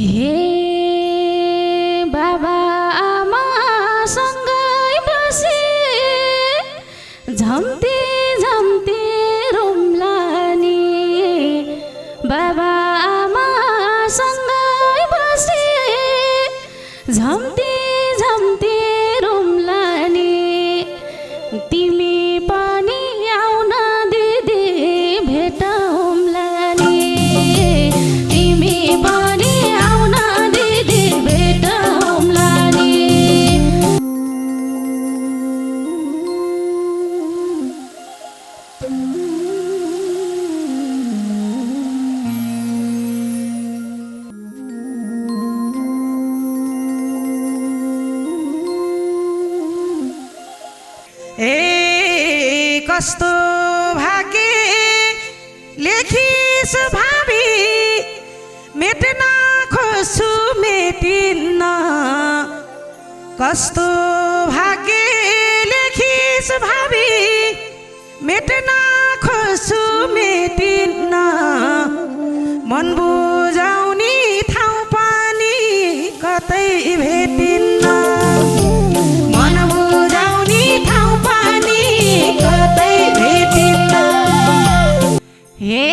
हे बाबा आमासँगै बसे झम्ते झम्ते रुम्ला नि बाबा आमासँगै बसे झम्ते झम्ते रुम्ला नि तिमी पनि आउन दिदी भेटौँला नि तिमी पनि आउन दिदी भेटौँला नि ए कस्तो भाग्य लेखिस भावी मेट्न खोज्छु मेटिन्न कस्तो भाग्य लेखिस भावी मेट्न खोज्छु मेटिन्न मन बुझाउने ठाउँ पनि कतै भेटिन्न मन बुझाउने ठाउँ पनि कतै भेटिन्न हे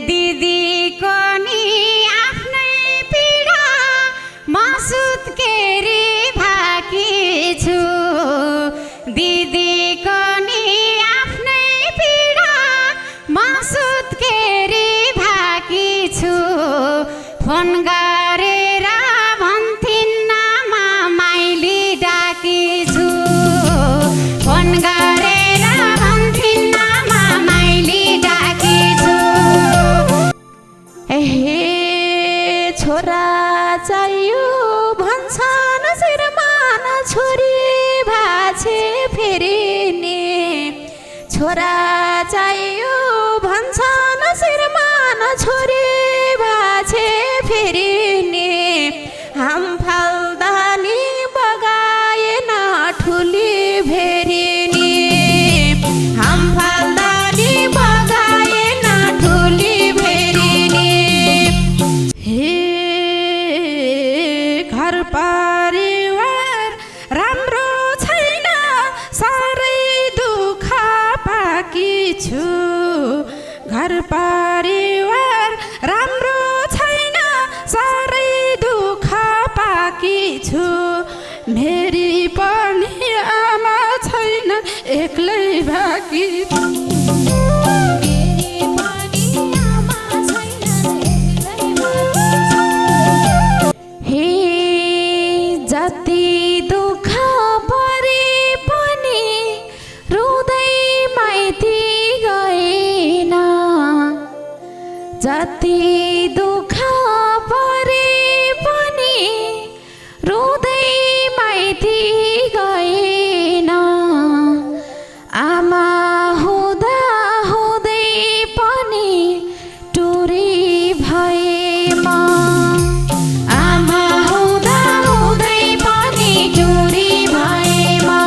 दिदीको नि आफ्नै पीडा म सुत्केरी भाकी छु दिदीको नि आफ्नै पीडा म सुत्केरी भाकी छु फोन गरेर भन्थिन् माइली डाकी छु फोन गरेर भन्थिन् माइली डाकी छु हे छोरा चाहियो भन्छन् श्रीमान छोरी भाछे फेरि नि छोरा चाहियो भन्छन् श्रीमान छोरी भाछे फेरि नि हाम फाल्दा नि बगाएन ठुली भेरी नि हाम फाल्दा नि बगाएन ठुली भेरी नि हे घर परिवार राम्रो छैन साह्रै दुःख पाकी छु घर परिवार राम्रो छैन साह्रै दुःख पाकी छु मेरी पनि आमा छैन एक्लै भाकी हे जति दुःख परे पनि रुँदै माइती गएन जति दुःख परे पनि रुँदै माइती गएन आमा हुँदा हुँदै पनि टुरी भएमा आमा हुँदा हुँदै पनि टुरी भएमा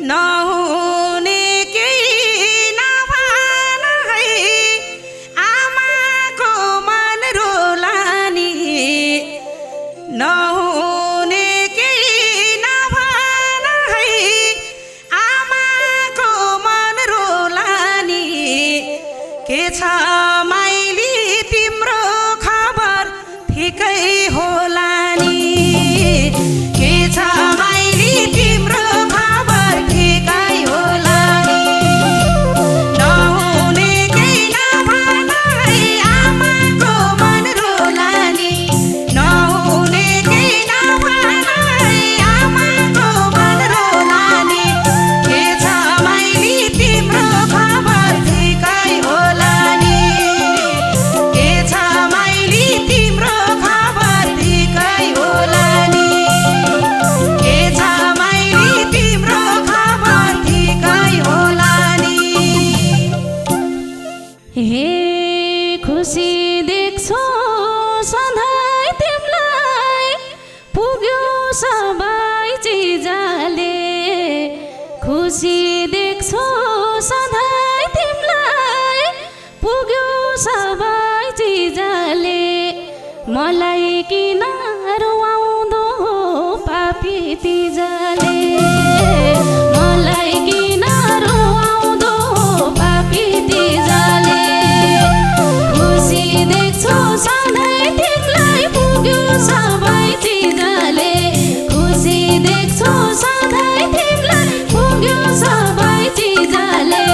नहुने केही नभन है आमाको मन रोलानी नहुने केही नभन है आमाको मन रोलानी के छ माइली तिम्रो खबर ठिकै होला नि के छ माइली तिम्रो खबर ठिकै होला नि नहुने केही नभन है आमाको मन रोला मलाई किन रुवाउँदो पापी तिजले मलाई किन रुवाउँदो पापी तिजले खुसी देख्छु सधैँ तिमीलाई पुग्यो सबै चिजले खुसी देख्छु सधैँ तिमीलाई पुग्यो सबै चिजले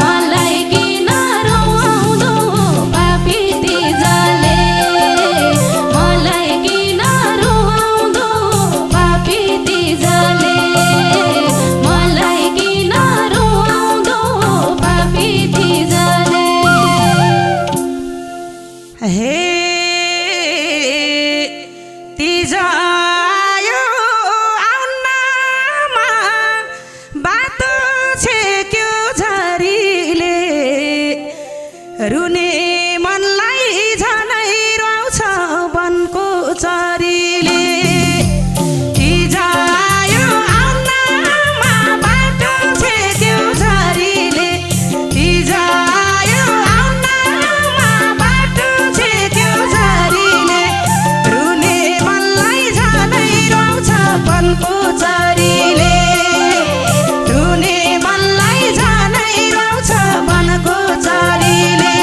मलाई किन रुवाउँदो पापी तिजले मलाई किन रुवाउँदो पापी तिजले मलाई किन रुवाउँदो पापी तिजले हे तिज आयो आउनमा बाटो छेक्यो झरीले रुने मनलाई झनै रुवाउँछ वनको चरीले तिज आयो आउनमा बाटो छेक्यो झरीले तिज आयो आउनमा बाटो छेक्यो झरीले रुने मनलाई झनै रुवाउँछ वनको चरीले रुने मनलाई झनै रुवाउँछ वनको चरीले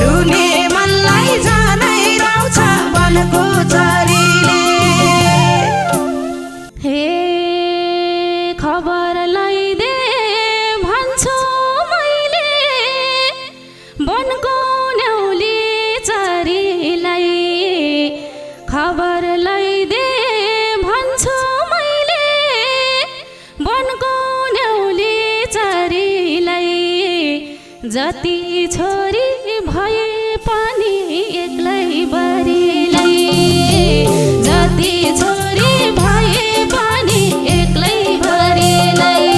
रुने मनलाई झनै रुवाउँछ वनको चरीले हे खबर लैदे भन्छु मैले वनको न्याउली चरीलाई खबर लैदे भन्छु मैले वनको न्याउली चरीलाई जति छोरी भए पनि एक्लै बरीलाई जति छोरी भए पनि एक्लै बरीलाई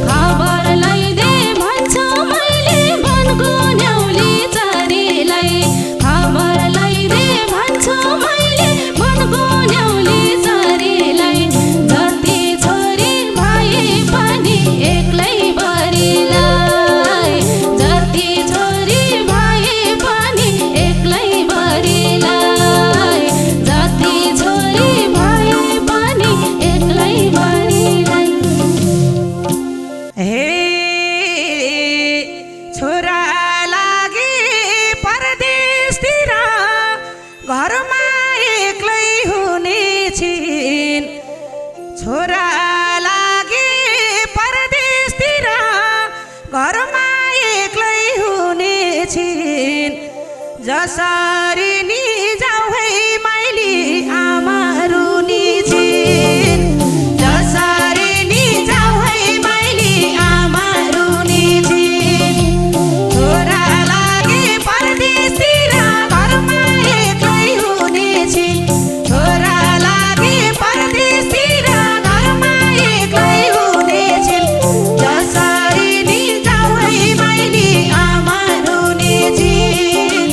खबर लैदे भन्छु मैले वनको न्याउली चरीलाई खबर लैदे भन्छु मैले वनको न्याउली चरीलाई जति छोरी भए पनि एक्लै बरीलाई जति छोरी भए पनि एक्लै बरीलाई जति छोरी भए पनि एक्लै बरीलाई हे छोरा लागे परदेशतिर घरमा एक्लै हुने छिन् छोरा लागे परदेशतिर घरमा एक्लै हुने छिन् जसरी नि जाऊ है माइली आमा रुनी छिन् जसरी नि जाऊ है माइली आमा रुनी छिन् छोरा लागे परदेशतिर घरमा एक्लै हुने छिन् छोरा लागे परदेशतिर घरमा एक्लै हुने छिन् जसरी नि जाऊ है माइली आमा रुनी छिन्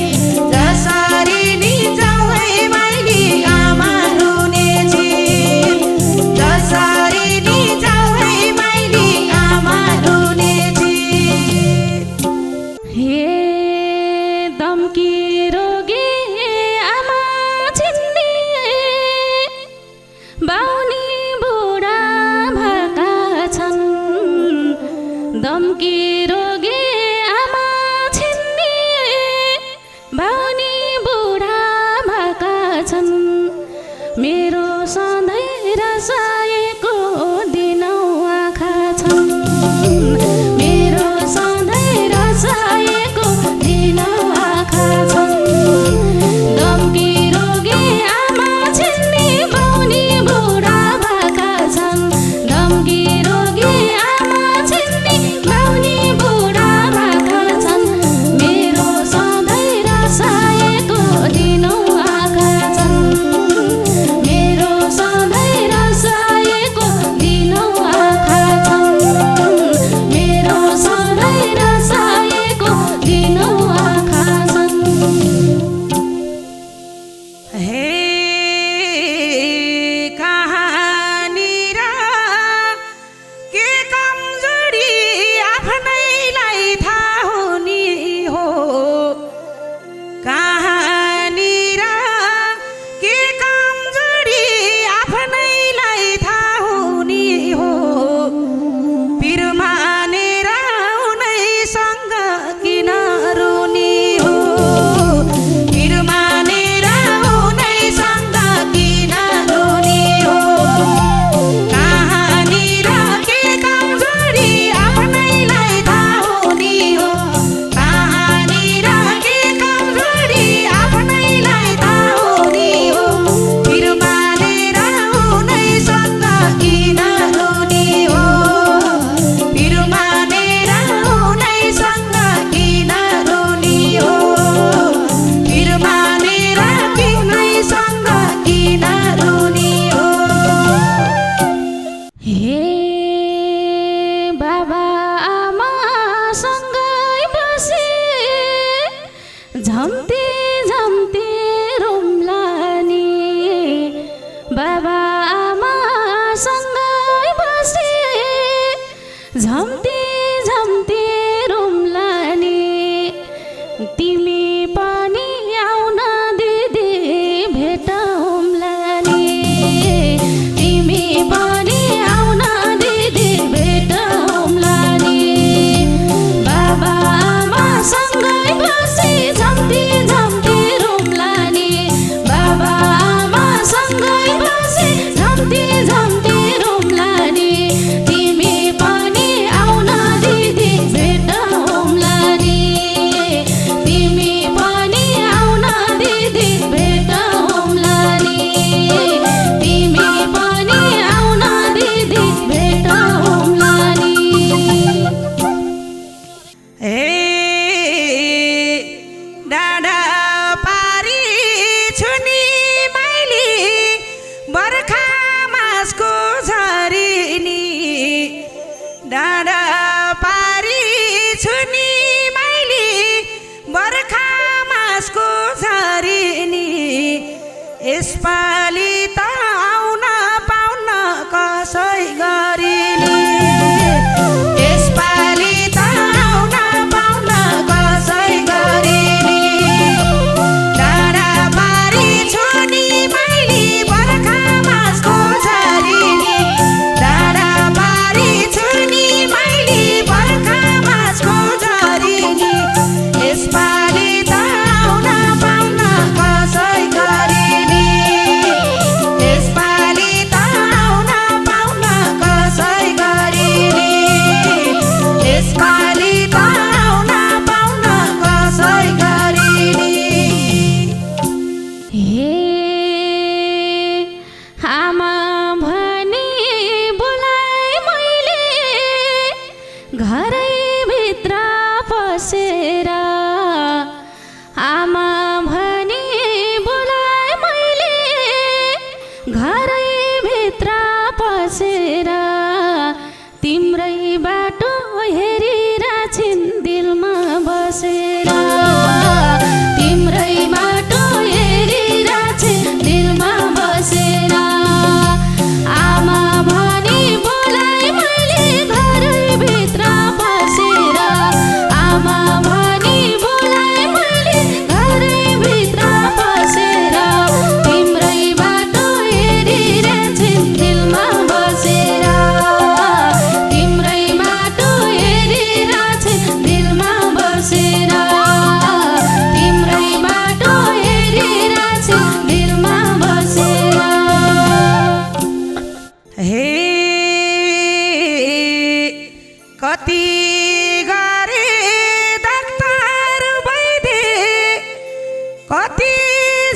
जसरी नि जाऊ है माइली आमा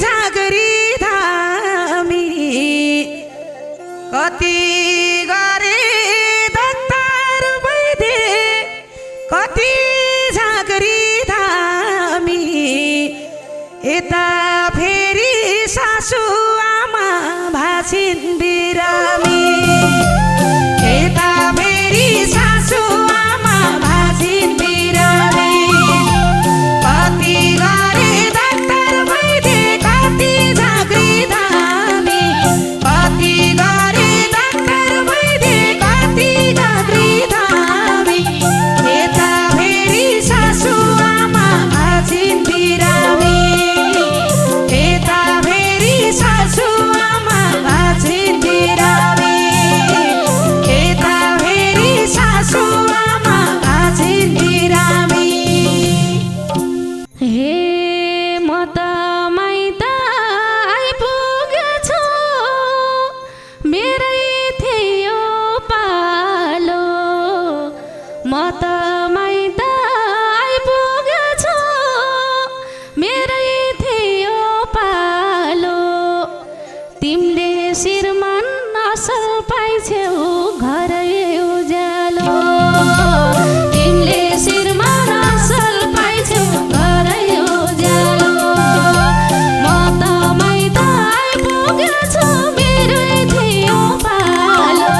झाँक्री धामी कति गरे दत्तार वैद्य कति झाँक्री धामी यता फेरि सासु आमा भाछिन् बिरामी यता फेरि सासु आमा भाछिन् बिरामी कति गरे डाक्टर वैद्य कति झाँक्री धामी कति गरे डाक्टर वैद्य कति झाँक्री धामी यता फेरि सासु आमा भाछिन् बिरामी यता फेरि सासु आमा भाछिन् बिरामी यता फेरि सासु आमा भाछिन् बिरामी हे म त माइत आइपुगेछु मेरै थियो पालो म त माइत आइपुगेछु मेरै थियो पालो तिमीले श्रीमान असल पाइछौ घरै उज्यालो तिमीले श्रीमान असल पाइछौ घरै उज्यालो म त माइत आइपुगेछु मेरै थियो पालो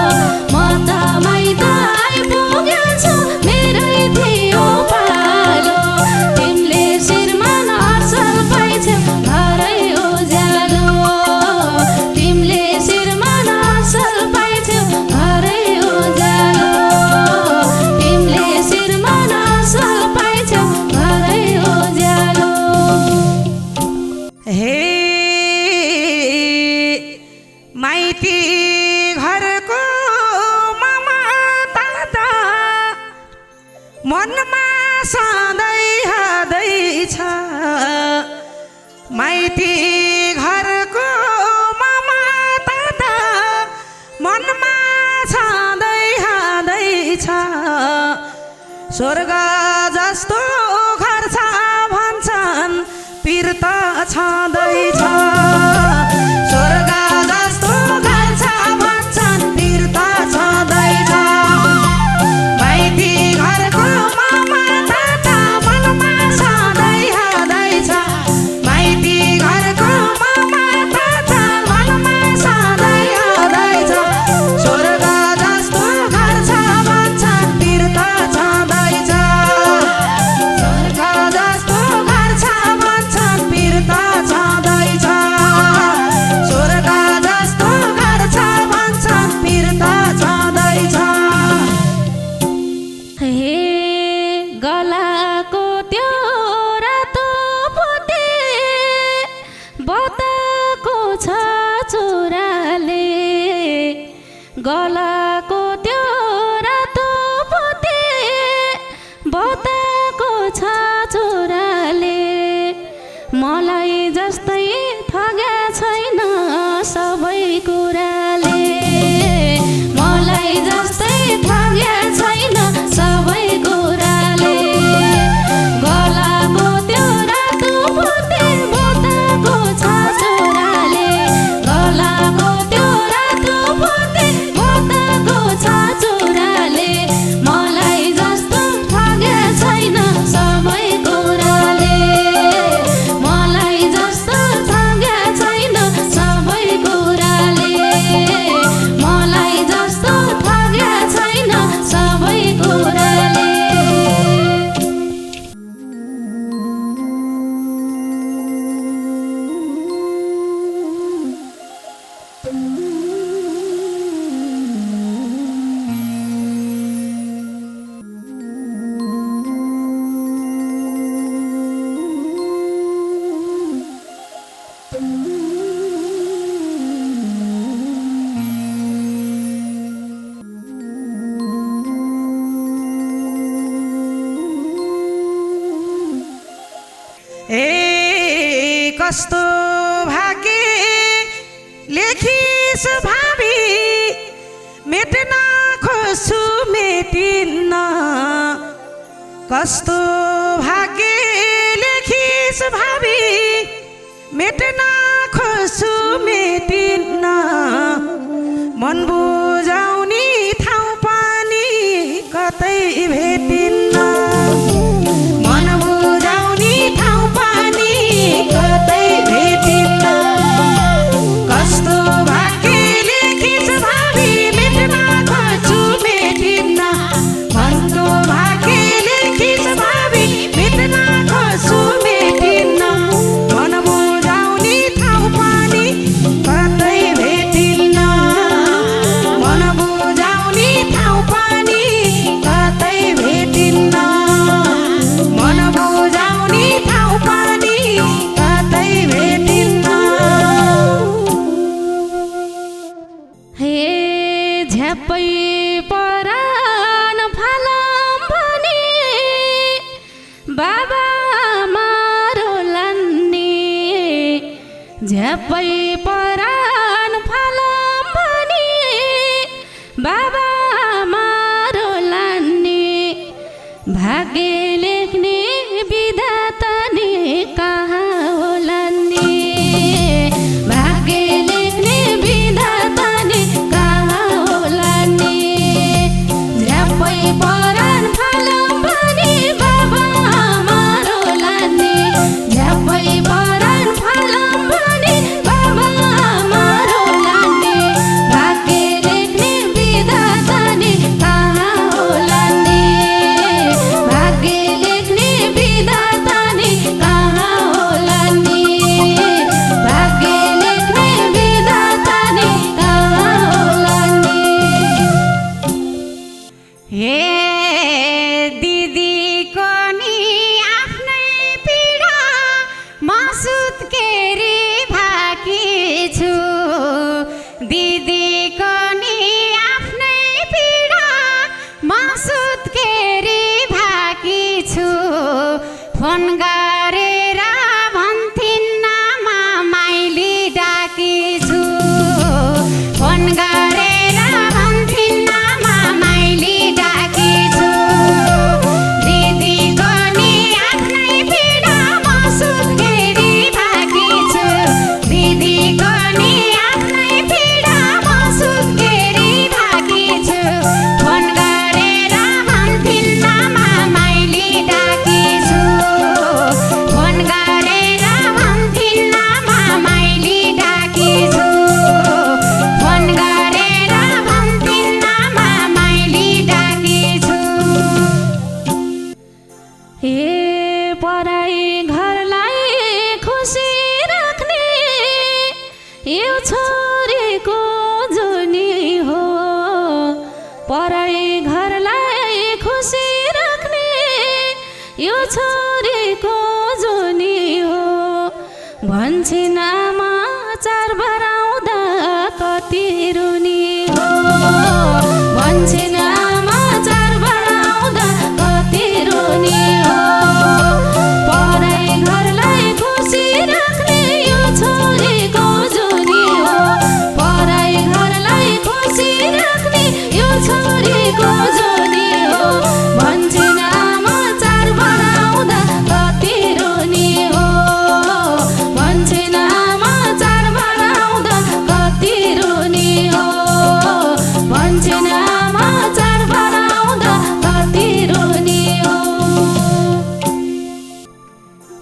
म त माइत आइपुगेछु मेरै थियो पालो तिमीले श्रीमान असल पाइछौ घरै उज्यालो तिमीले श्रीमान असल पाइछौ घरै उज्यालो तिमीले श्रीमान असल पाइछौ घरै उज्यालो हे माइती घरको मामा दादा मनमा सधैँ हादैछ माइती घरको मामा दादा मनमा सधैँ हादैछ स्वर्ग जस्तो घर छ भन्छन् पीर त छँदैछ स्वर्ग जस्तो घर छ भन्छन् पीर त छँदैछ माइती घरको मामा दादा मनमा सधैँ हादैछ माइती घरको मामा दादा मनमा सधैँ हादैछ स्वर्ग जस्तो घर छ भन्छन् पीर त छँदैछ स्वर्ग जस्तो घर छ भन्छन् पीर त छँदैछ स्वर्ग जस्तो घर छ भन्छन् पीर त छँदैछ हे गलाको त्यो रातो पोते बताको छ चोराले गलाको त्यो रातो पोते बताको छ चोराले मलाई जस्तै ठग्या छैन सबै कुराले मलाई जस्तै ठग्या छैन सबै कुराले गलाको त्यो रातो पोते बताको छ चोराले गलाको त्यो रातो पोते बताको छ चोराले मलाई जस्तो ठग्या छैन सबै कुराले मलाई जस्तो ठग्या छैन सबै कुराले मलाई जस्तो ठग्या छैन सबै कुराले ए कस्तो भाग्य लेखिस भावी मेट्न खोज्छु मेटिन्न कस्तो भाग्य लेखिस भावी मेट्न खोज्छु मेटिन्न मन बुझाउने ठाउँ पनि कतै भेटिन्न मन बुझाउने ठाउँ पनि कतै भेटिन्न कस्तो भाग्यले खिच भावी मेट्न खोज्छु मेटिन्न कस्तो भाग्यले खिच भावी मेट्न खोज्छु मेटिन्न मन बुझाउने ठाउँ पनि कतै भेटिन्न मन बुझाउने ठाउँ पनि कतै भेटिन्न मन बुझाउने ठाउँ पनि कतै भेटिन्न हे झ्याप्पै परान फालम भने बाबा मारो लान्ने झ्याप्पै परान फालम भने बाबा मारो लान्ने भाग्य लेख्ने विधाता नि कहाँ होलान्ने भाग्य लेख्ने विधाता नि कहाँ होलान्ने झ्याप्पै परान फालम भने बाबा मारो लान्ने झ्याप्पै परान फालम भने बाबा मारो लान्ने भाग्य लेख्ने विधाता नि कहाँ होलान्ने भाग्य लेख्ने विधाता नि कहाँ होलान्ने भाग्य लेख्ने विधाता नि कहाँ होलान्ने हे दिदीको नि आफ्नै पीडा म सुत्केरी भाकी छु दिदीको नि आफ्नै पीडा म सुत्केरी भाकी छु फोन गरेर भन्थिन् मामाइली डाकी छु फोन गरेर भन्थिन् मामाइली डाकी छु दिदीको नि आफ्नै पीडा म सुत्केरी भाकी छु दिदीको नि आफ्नै पीडा म सुत्केरी भाकी छु फोन गरेर भन्थिन् मामाइली डाकी छु फोन गरेर भन्थिन् मामाइली डाकी छु फोन गरेर भन्थिन् मामाइली डाकी छु हे पराई घरलाई खुसी राख्ने यो छोरीको जोनी हो पराई घरलाई खुसी राख्ने यो छोरीको जोनी हो भन्छन् आमा चार बराउँदा कति रुनी हो भन्छन् आमा चार बराउँदा कति रुनी हो पराई घरलाई खुसी राख्ने यो छोरीको जोनी हो पराई घरलाई खुसी राख्ने यो छोरीको जोनी हो भन्छन् आमा चार बराउँदा कति रुनी हो भन्छन् आमा चार बराउँदा कति रुनी हो भन्छन् आमा चार बराउँदा कति रुनी हो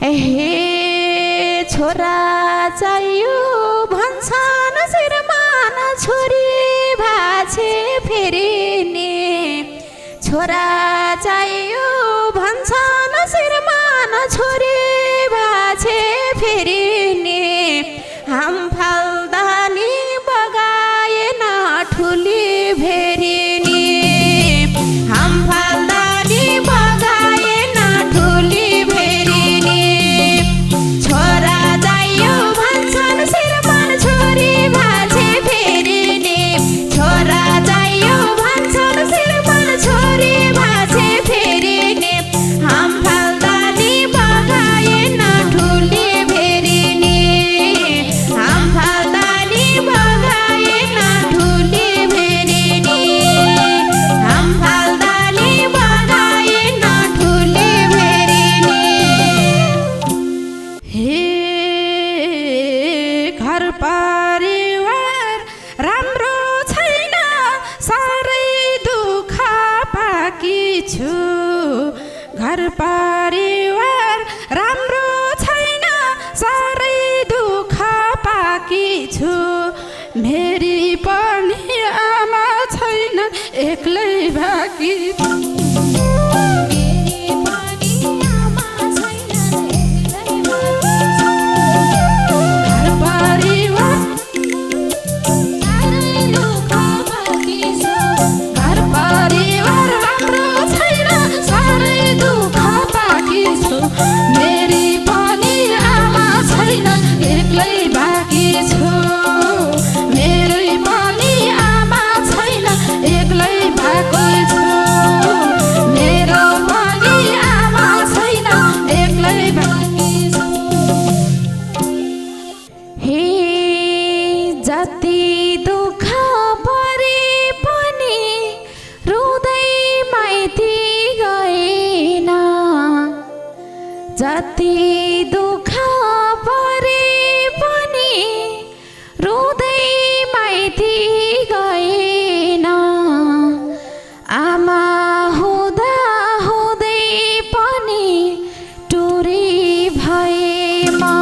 हे छोरा चाहियो भन्छन् श्रीमान छोरी भाछे फेरिने छोरा चाहियो भन्छन् श्रीमान छोरी भाछे फेरिने हाम फाल्दा नि बगाएन ठुली भेरिने हाम फाल्दा नि बगाएन ठुली भेरिने छोरा चाहियो भन्छन् श्रीमान छोरी भाछे फेरिने छोरा चाहियो भन्छन् श्रीमान छोरी घर परिवार राम्रो छैन साह्रै दुःख पाकी छु घर परिवार राम्रो छैन साह्रै दुःख पाकी छु मेरी पनि आमा छैन एक्लै बाँकी छु जति दुःख परे पनि रुँदै माइती गएन जति दुःख परे पनि रुँदै माइती गएन आमा हुँदा हुँदै पनि टुरी भएमा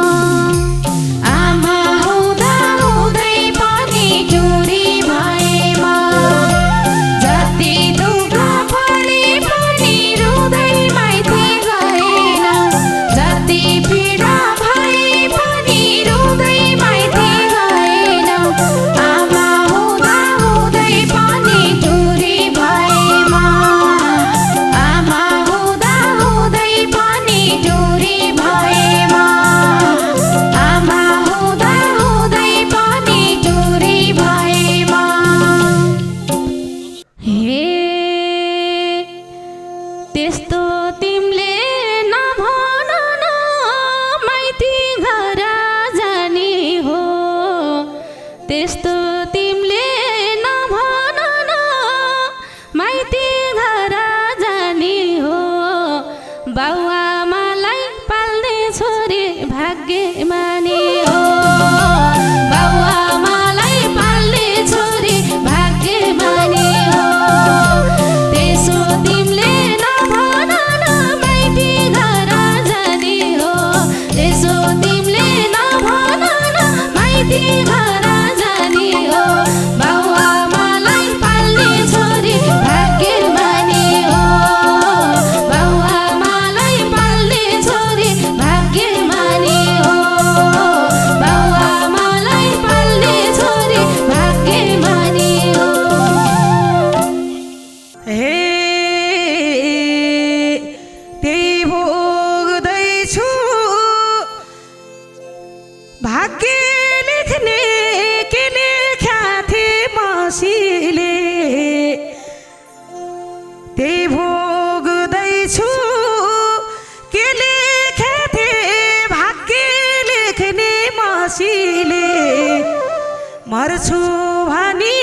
त्यस्तो तिमीले नभन न माइती घर जाने हो त्यस्तो तिमीले नभन न माइती घर जाने हो बाउआमालाई पाल्ने छोरी भाग्यमानी हो बाउआमालाई पाल्ने छोरी भाग्यमानी हो त्यसो तिमीले घर जाने हो बाउआमालाई पाल्ने छोरी भाग्यमानी हो बाउआमालाई पाल्ने छोरी भाग्यमानी हो बाउआमालाई पाल्ने छोरी भाग्यमानी हो हे त्यही भोग्दैछु भाग्य लेख्ने के लेख्या थिए मसीले त्यही भोग्दैछु के लेख्या थिए भाग्य लेख्ने मसीले मर्छु भनी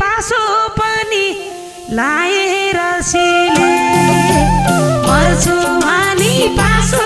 पासो पनि लाएर सिले मर्छु भनी पासो